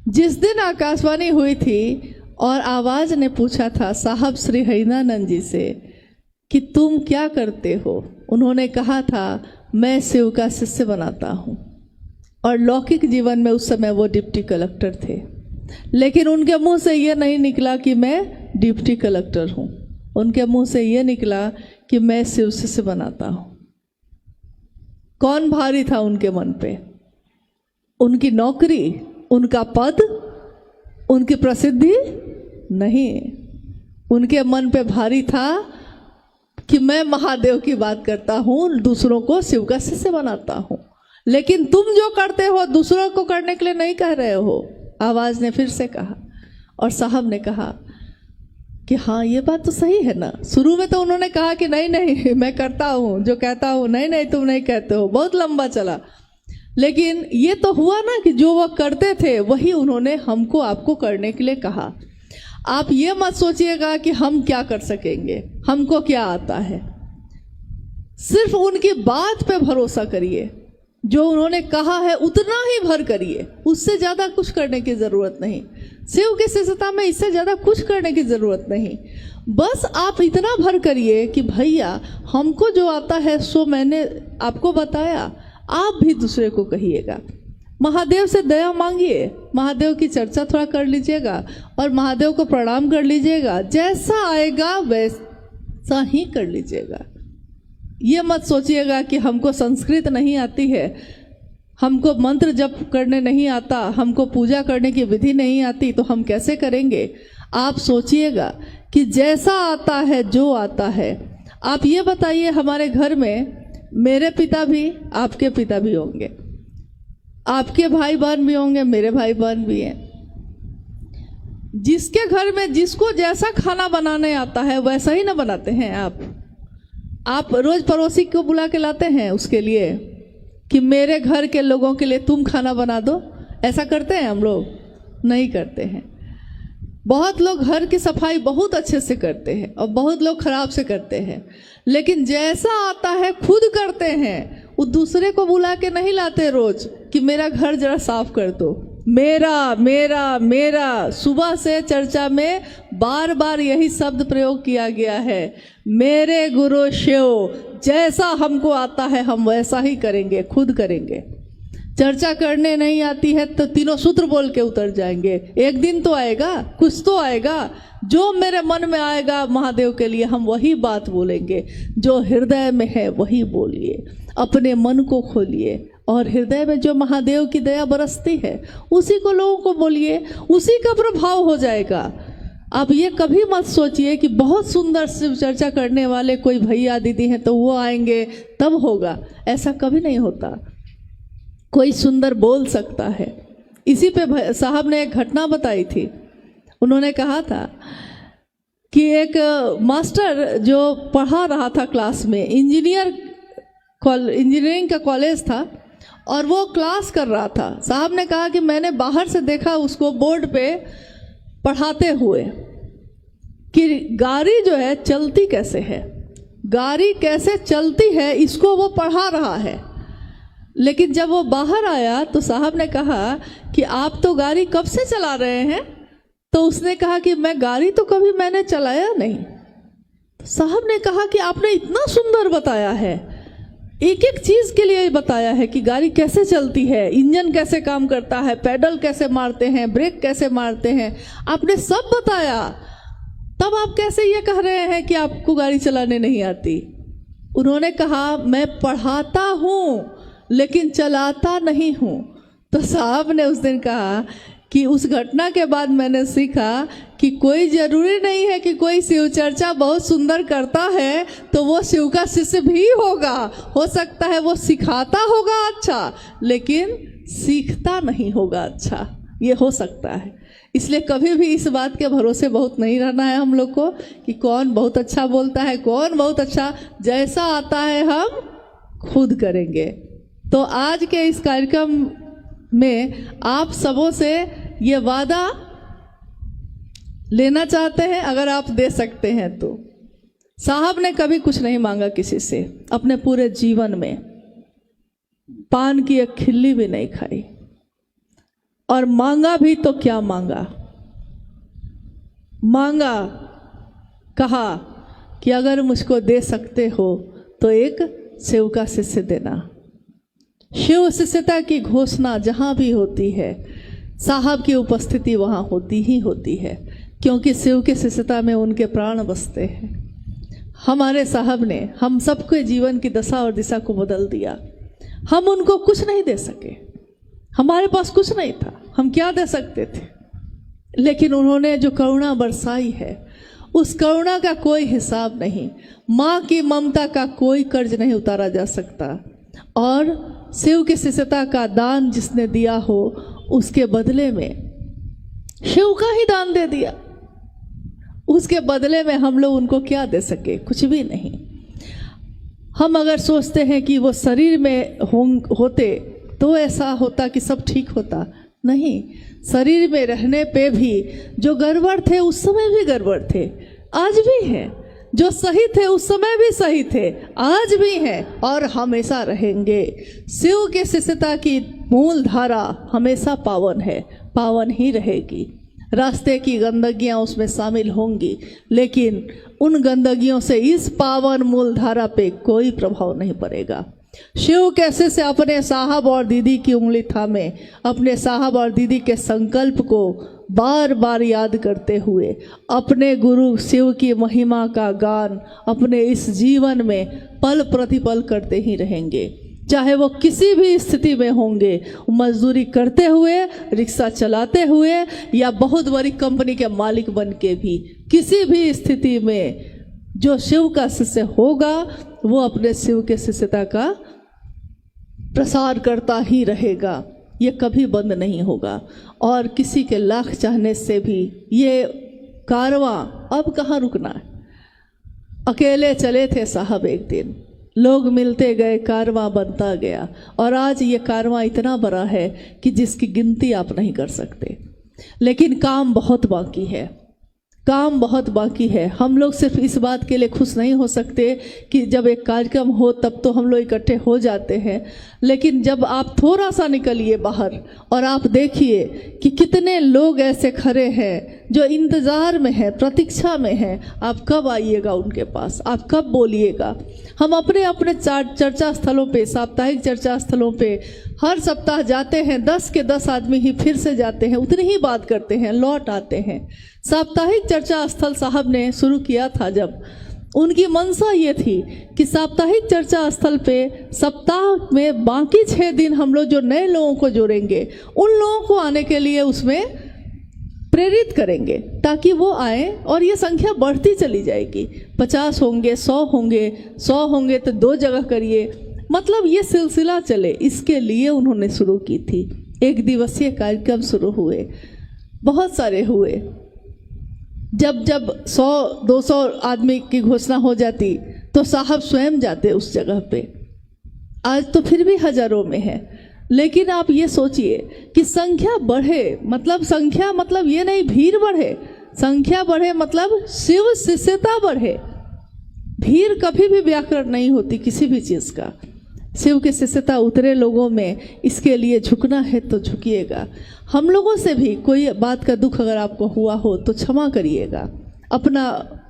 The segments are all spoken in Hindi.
जिस दिन आकाशवाणी हुई थी और आवाज ने पूछा था साहब श्री हरिनानंद जी से कि तुम क्या करते हो, उन्होंने कहा था मैं शिव का शिष्य बनाता हूँ। और लौकिक जीवन में उस समय वो डिप्टी कलेक्टर थे, लेकिन उनके मुंह से ये नहीं निकला कि मैं डिप्टी कलेक्टर हूँ, उनके मुंह से ये निकला कि मैं शिव शिष्य बनाता हूँ। कौन भारी था उनके मन पे? उनकी नौकरी, उनका पद, उनकी प्रसिद्धि नहीं, उनके मन पे भारी था कि मैं महादेव की बात करता हूँ, दूसरों को शिव का शिष्य बनाता हूँ। लेकिन तुम जो करते हो दूसरों को करने के लिए नहीं कह रहे हो, आवाज ने फिर से कहा। और साहब ने कहा कि हाँ ये बात तो सही है ना। शुरू में तो उन्होंने कहा कि नहीं नहीं मैं करता हूँ जो कहता हूँ, नहीं नहीं तुम नहीं कहते हो, बहुत लंबा चला। लेकिन ये तो हुआ ना कि जो वो करते थे वही उन्होंने हमको आपको करने के लिए कहा। आप ये मत सोचिएगा कि हम क्या कर सकेंगे, हमको क्या आता है। सिर्फ उनकी बात पे भरोसा करिए, जो उन्होंने कहा है उतना ही भर करिए, उससे ज़्यादा कुछ करने की ज़रूरत नहीं। शिव की शिष्यता में इससे ज़्यादा कुछ करने की ज़रूरत नहीं। बस आप इतना भर करिए कि भैया हमको जो आता है सो मैंने आपको बताया, आप भी दूसरे को कहिएगा। महादेव से दया मांगिए, महादेव की चर्चा थोड़ा कर लीजिएगा और महादेव को प्रणाम कर लीजिएगा। जैसा आएगा वैसा ही कर लीजिएगा। ये मत सोचिएगा कि हमको संस्कृत नहीं आती है, हमको मंत्र जप करने नहीं आता, हमको पूजा करने की विधि नहीं आती, तो हम कैसे करेंगे। आप सोचिएगा कि जैसा आता है, जो आता है। आप ये बताइए, हमारे घर में मेरे पिता भी, आपके पिता भी होंगे, आपके भाई बहन भी होंगे, मेरे भाई बहन भी हैं। जिसके घर में जिसको जैसा खाना बनाने आता है वैसा ही ना बनाते हैं आप रोज पड़ोसी को बुला के लाते हैं उसके लिए कि मेरे घर के लोगों के लिए तुम खाना बना दो। ऐसा करते हैं हम लोग? नहीं करते हैं। बहुत लोग घर की सफाई बहुत अच्छे से करते हैं और बहुत लोग खराब से करते हैं, लेकिन जैसा आता है खुद करते हैं। वो दूसरे को बुला के नहीं लाते रोज कि मेरा घर जरा साफ कर दो। मेरा मेरा मेरा, सुबह से चर्चा में बार बार यही शब्द प्रयोग किया गया है। मेरे गुरु शिव, जैसा हमको आता है हम वैसा ही करेंगे, खुद करेंगे। चर्चा करने नहीं आती है तो तीनों सूत्र बोल के उतर जाएंगे। एक दिन तो आएगा, कुछ तो आएगा, जो मेरे मन में आएगा महादेव के लिए हम वही बात बोलेंगे। जो हृदय में है वही बोलिए, अपने मन को खोलिए और हृदय में जो महादेव की दया बरसती है उसी को लोगों को बोलिए, उसी का प्रभाव हो जाएगा। आप ये कभी मत सोचिए कि बहुत सुंदर शिव चर्चा करने वाले कोई भैया दीदी हैं तो वो आएंगे तब होगा। ऐसा कभी नहीं होता। कोई सुंदर बोल सकता है। इसी पे साहब ने एक घटना बताई थी। उन्होंने कहा था कि एक मास्टर जो पढ़ा रहा था क्लास में, इंजीनियरिंग का कॉलेज था और वो क्लास कर रहा था। साहब ने कहा कि मैंने बाहर से देखा उसको बोर्ड पे पढ़ाते हुए कि गाड़ी जो है चलती कैसे है, गाड़ी कैसे चलती है, इसको वो पढ़ा रहा है। लेकिन जब वो बाहर आया तो साहब ने कहा कि आप तो गाड़ी कब से चला रहे हैं? तो उसने कहा कि मैं गाड़ी तो कभी मैंने चलाया नहीं। तो साहब ने कहा कि आपने इतना सुंदर बताया है, एक एक चीज के लिए बताया है कि गाड़ी कैसे चलती है, इंजन कैसे काम करता है, पैडल कैसे मारते हैं, ब्रेक कैसे मारते हैं, आपने सब बताया। तब आप कैसे ये कह रहे हैं कि आपको गाड़ी चलाने नहीं आती? उन्होंने कहा मैं पढ़ाता हूँ लेकिन चलाता नहीं हूँ। तो साहब ने उस दिन कहा कि उस घटना के बाद मैंने सीखा कि कोई ज़रूरी नहीं है कि कोई शिव चर्चा बहुत सुंदर करता है तो वो शिव का शिष्य भी होगा। हो सकता है वो सिखाता होगा अच्छा, लेकिन सीखता नहीं होगा अच्छा, ये हो सकता है। इसलिए कभी भी इस बात के भरोसे बहुत नहीं रहना है हम लोग को कि कौन बहुत अच्छा बोलता है, कौन बहुत अच्छा। जैसा आता है हम खुद करेंगे। तो आज के इस कार्यक्रम में आप सबों से ये वादा लेना चाहते हैं, अगर आप दे सकते हैं तो। साहब ने कभी कुछ नहीं मांगा किसी से, अपने पूरे जीवन में पान की एक खिल्ली भी नहीं खाई। और मांगा भी तो क्या मांगा, मांगा, कहा कि अगर मुझको दे सकते हो तो एक शिव का शिष्य देना। शिव शिष्यता की घोषणा जहाँ भी होती है, साहब की उपस्थिति वहाँ होती ही होती है, क्योंकि शिव के शिष्यता में उनके प्राण बसते हैं। हमारे साहब ने हम सबके जीवन की दशा और दिशा को बदल दिया। हम उनको कुछ नहीं दे सके, हमारे पास कुछ नहीं था, हम क्या दे सकते थे, लेकिन उन्होंने जो करुणा बरसाई है, उस करुणा का कोई हिसाब नहीं। माँ की ममता का कोई कर्ज नहीं उतारा जा सकता। और शिव की शिष्यता का दान जिसने दिया हो, उसके बदले में शिव का ही दान दे दिया। उसके बदले में हम लोग उनको क्या दे सके, कुछ भी नहीं। हम अगर सोचते हैं कि वो शरीर में होते तो ऐसा होता कि सब ठीक होता, नहीं। शरीर में रहने पे भी जो गड़बड़ थे उस समय भी गड़बड़ थे, आज भी हैं। जो सही थे उस समय भी सही थे, आज भी हैं और हमेशा रहेंगे। शिव के शिष्यता की मूल धारा हमेशा पावन है, पावन ही रहेगी। रास्ते की गंदगियां उसमें शामिल होंगी, लेकिन उन गंदगियों से इस पावन मूल धारा पे कोई प्रभाव नहीं पड़ेगा। शिव कैसे से अपने साहब और दीदी की उंगली थामे, अपने साहब और दीदी के संकल्प को बार बार याद करते हुए अपने गुरु शिव की महिमा का गान अपने इस जीवन में पल प्रतिपल करते ही रहेंगे। चाहे वो किसी भी स्थिति में होंगे, मजदूरी करते हुए, रिक्शा चलाते हुए, या बहुत बड़ी कंपनी के मालिक बन के भी, किसी भी स्थिति में जो शिव का शिष्य होगा वो अपने शिव के शिष्यता का प्रसार करता ही रहेगा। ये कभी बंद नहीं होगा। और किसी के लाख चाहने से भी ये कारवां अब कहाँ रुकना है। अकेले चले थे साहब, एक दिन लोग मिलते गए, कारवां बनता गया, और आज ये कारवां इतना बड़ा है कि जिसकी गिनती आप नहीं कर सकते। लेकिन काम बहुत बाकी है, काम बहुत बाकी है। हम लोग सिर्फ इस बात के लिए खुश नहीं हो सकते कि जब एक कार्यक्रम हो तब तो हम लोग इकट्ठे हो जाते हैं, लेकिन जब आप थोड़ा सा निकलिए बाहर और आप देखिए कि कितने लोग ऐसे खड़े हैं जो इंतज़ार में हैं, प्रतीक्षा में हैं, आप कब आइएगा उनके पास, आप कब बोलिएगा। हम अपने अपने चर्चा स्थलों पे, साप्ताहिक चर्चा स्थलों पे हर सप्ताह जाते हैं, 10 के 10 आदमी ही फिर से जाते हैं, उतनी ही बात करते हैं, लौट आते हैं। साप्ताहिक चर्चा स्थल साहब ने शुरू किया था जब, उनकी मंशा ये थी कि साप्ताहिक चर्चा स्थल पे सप्ताह में बाकी 6 दिन हम लोग जो नए लोगों को जोड़ेंगे, उन लोगों को आने के लिए उसमें प्रेरित करेंगे ताकि वो आए, और ये संख्या बढ़ती चली जाएगी। 50 होंगे, 100 होंगे, 100 होंगे तो 2 जगह करिए, मतलब ये सिलसिला चले, इसके लिए उन्होंने शुरू की थी। 1 दिवसीय कार्यक्रम शुरू हुए, बहुत सारे हुए। जब 100-200 आदमी की घोषणा हो जाती तो साहब स्वयं जाते उस जगह पे। आज तो फिर भी हजारों में है, लेकिन आप ये सोचिए कि संख्या बढ़े, मतलब संख्या मतलब ये नहीं भीड़ बढ़े, संख्या बढ़े मतलब शिव शिष्यता बढ़े। भीड़ कभी भी व्याकरण नहीं होती किसी भी चीज़ का। शिव की शिष्यता उतरे लोगों में, इसके लिए झुकना है तो झुकिएगा। हम लोगों से भी कोई बात का दुख अगर आपको हुआ हो तो क्षमा करिएगा, अपना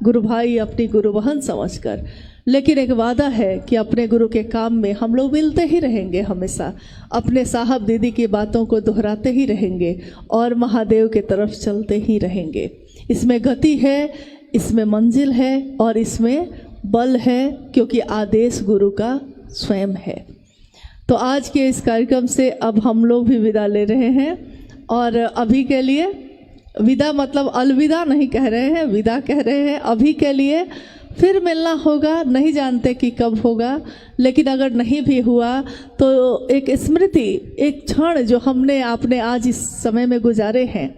गुरु भाई, अपनी गुरु बहन समझकर। लेकिन एक वादा है कि अपने गुरु के काम में हम लोग मिलते ही रहेंगे, हमेशा अपने साहब दीदी की बातों को दोहराते ही रहेंगे और महादेव के तरफ चलते ही रहेंगे। इसमें गति है, इसमें मंजिल है और इसमें बल है, क्योंकि आदेश गुरु का स्वयं है। तो आज के इस कार्यक्रम से अब हम लोग भी विदा ले रहे हैं, और अभी के लिए विदा मतलब अलविदा नहीं कह रहे हैं, विदा कह रहे हैं। अभी के लिए फिर मिलना होगा, नहीं जानते कि कब होगा, लेकिन अगर नहीं भी हुआ तो एक स्मृति, एक क्षण जो हमने आपने आज इस समय में गुजारे हैं,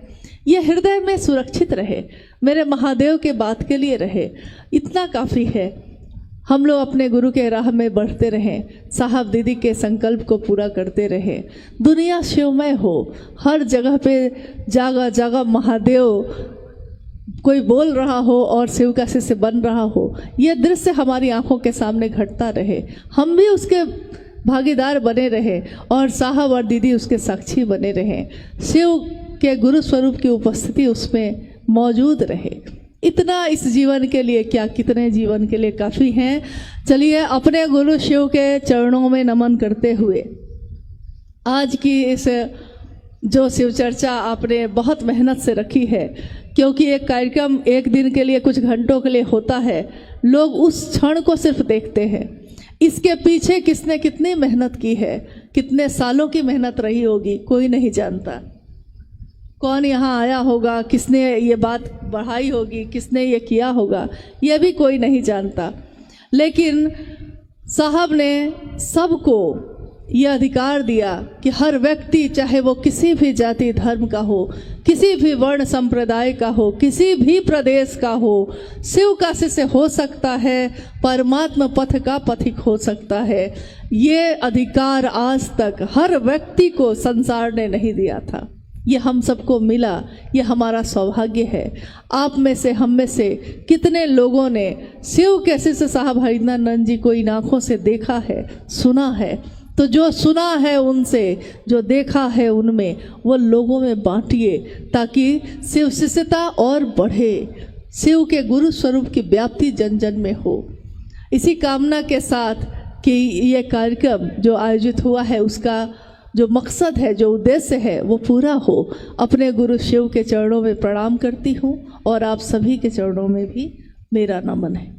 ये हृदय में सुरक्षित रहे, मेरे महादेव के बात के लिए रहे, इतना काफ़ी है। हम लोग अपने गुरु के राह में बढ़ते रहें, साहब दीदी के संकल्प को पूरा करते रहें, दुनिया शिवमय हो, हर जगह पे जगह जगह महादेव कोई बोल रहा हो और शिव का शिष्य बन रहा हो, यह दृश्य हमारी आंखों के सामने घटता रहे। हम भी उसके भागीदार बने रहे और साहब और दीदी उसके साक्षी बने रहे, शिव के गुरु स्वरूप की उपस्थिति उसमें मौजूद रहे। इतना इस जीवन के लिए क्या, कितने जीवन के लिए काफ़ी हैं। चलिए अपने गुरु शिव के चरणों में नमन करते हुए आज की इस जो शिव चर्चा आपने बहुत मेहनत से रखी है, क्योंकि एक कार्यक्रम एक दिन के लिए कुछ घंटों के लिए होता है, लोग उस क्षण को सिर्फ देखते हैं, इसके पीछे किसने कितनी मेहनत की है, कितने सालों की मेहनत रही होगी, कोई नहीं जानता। कौन यहाँ आया होगा, किसने ये बात बढ़ाई होगी, किसने ये किया होगा, ये भी कोई नहीं जानता। लेकिन साहब ने सबको ये अधिकार दिया कि हर व्यक्ति, चाहे वो किसी भी जाति धर्म का हो, किसी भी वर्ण संप्रदाय का हो, किसी भी प्रदेश का हो, शिव का शिष्य हो सकता है, परमात्मा पथ का पथिक हो सकता है। ये अधिकार आज तक हर व्यक्ति को संसार ने नहीं दिया था, ये हम सबको मिला, ये हमारा सौभाग्य है। आप में से, हम में से कितने लोगों ने शिव के शिष्य साहब हरिनानंद जी को इन आँखों से देखा है, सुना है। तो जो सुना है उनसे, जो देखा है उनमें, वो लोगों में बांटिए, ताकि शिव शिष्यता और बढ़े, शिव के गुरु स्वरूप की व्याप्ति जन जन में हो। इसी कामना के साथ कि ये कार्यक्रम जो आयोजित हुआ है, उसका जो मकसद है, जो उद्देश्य है, वो पूरा हो। अपने गुरु शिव के चरणों में प्रणाम करती हूँ और आप सभी के चरणों में भी मेरा नमन है।